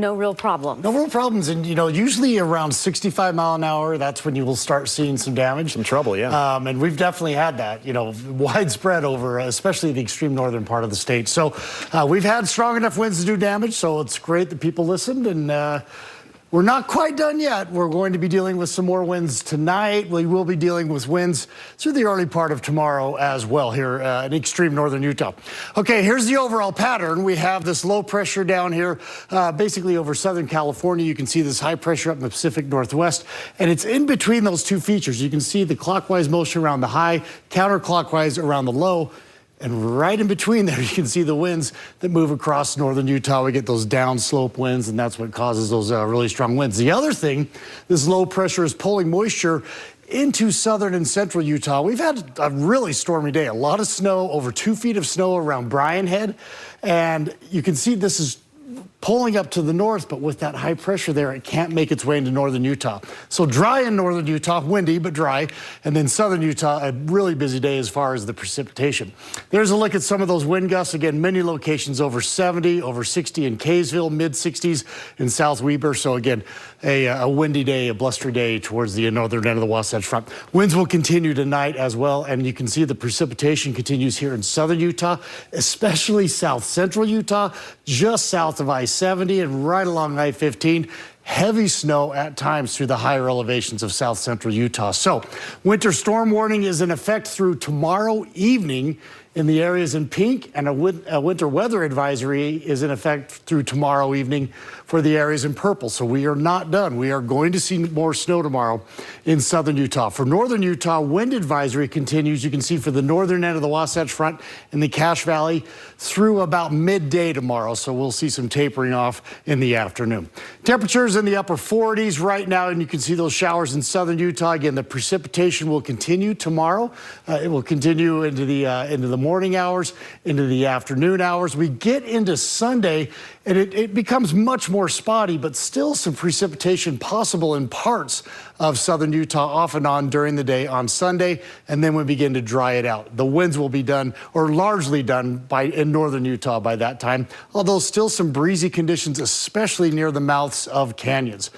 no real problems. No real problems. And, you know, usually around 65 mile an hour, that's when you will start seeing some damage. Some trouble, yeah. And we've definitely had that, you know, widespread over, especially the extreme northern part of the state. So we've had strong enough winds to do damage. So it's great that people listened. And we're not quite done yet. We're going to be dealing with some more winds tonight. We will be dealing with winds through the early part of tomorrow as well here in extreme northern Utah. Okay, here's the overall pattern. We have this low pressure down here, basically over Southern California. You can see this high pressure up in the Pacific Northwest, and it's in between those two features. You can see the clockwise motion around the high, counterclockwise around the low. And right in between there, you can see the winds that move across northern Utah. We get those downslope winds, and that's what causes those really strong winds. The other thing, this low pressure is pulling moisture into southern and central Utah. We've had a really stormy day, a lot of snow, over 2 feet of snow around Bryan Head. And you can see this is pulling up to the north, but with that high pressure there, it can't make its way into northern Utah. So dry in northern Utah, windy but dry, and then southern Utah, a really busy day as far as the precipitation. There's a look at some of those wind gusts. Again, many locations over 70, over 60 in Kaysville, mid 60s in South Weber. So again, a windy day, a blustery day towards the northern end of the Wasatch Front. Winds will continue tonight as well, and you can see the precipitation continues here in southern Utah, especially south central Utah, just south of I-70 and right along I-15. Heavy snow at times through the higher elevations of south central Utah. So winter storm warning is in effect through tomorrow evening in the areas in pink, and a winter weather advisory is in effect through tomorrow evening for the areas in purple. So we are not done. We are going to see more snow tomorrow in southern Utah. For northern Utah, wind advisory continues. You can see for the northern end of the Wasatch Front in the Cache Valley through about midday tomorrow. So we'll see some tapering off in the afternoon. Temperatures in the upper 40s right now, and you can see those showers in southern Utah. Again, the precipitation will continue tomorrow. It will continue into the morning hours, into the afternoon hours. We get into Sunday, and it becomes much more spotty, but still some precipitation possible in parts of southern Utah off and on during the day on Sunday, and then we begin to dry it out. The winds will be done, or largely done, in northern Utah by that time, although still some breezy conditions, especially near the mouths of canyons.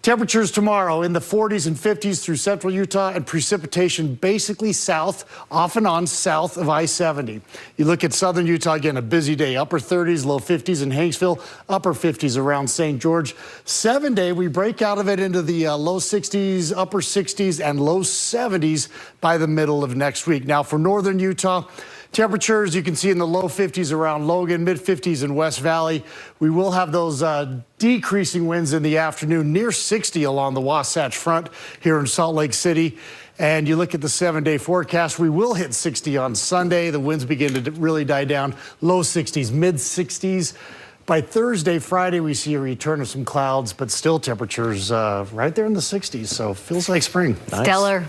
Temperatures tomorrow in the 40s and 50s through central Utah, and precipitation basically south, off and on south of I-70. You look at southern Utah, again, a busy day, upper 30s, low 50s in Hanksville, upper 50s around St. George. 7-day, we break out of it into the low 60s, upper 60s, and low 70s by the middle of next week. Now for northern Utah, temperatures you can see in the low 50s around Logan, mid 50s in West Valley. We will have those decreasing winds in the afternoon, near 60 along the Wasatch Front here in Salt Lake City. And you look at the 7-day forecast, we will hit 60 on Sunday. The winds begin to really die down, low 60s, mid 60s. By Thursday, Friday, we see a return of some clouds, but still temperatures right there in the 60s. So feels like spring. Nice. Stellar.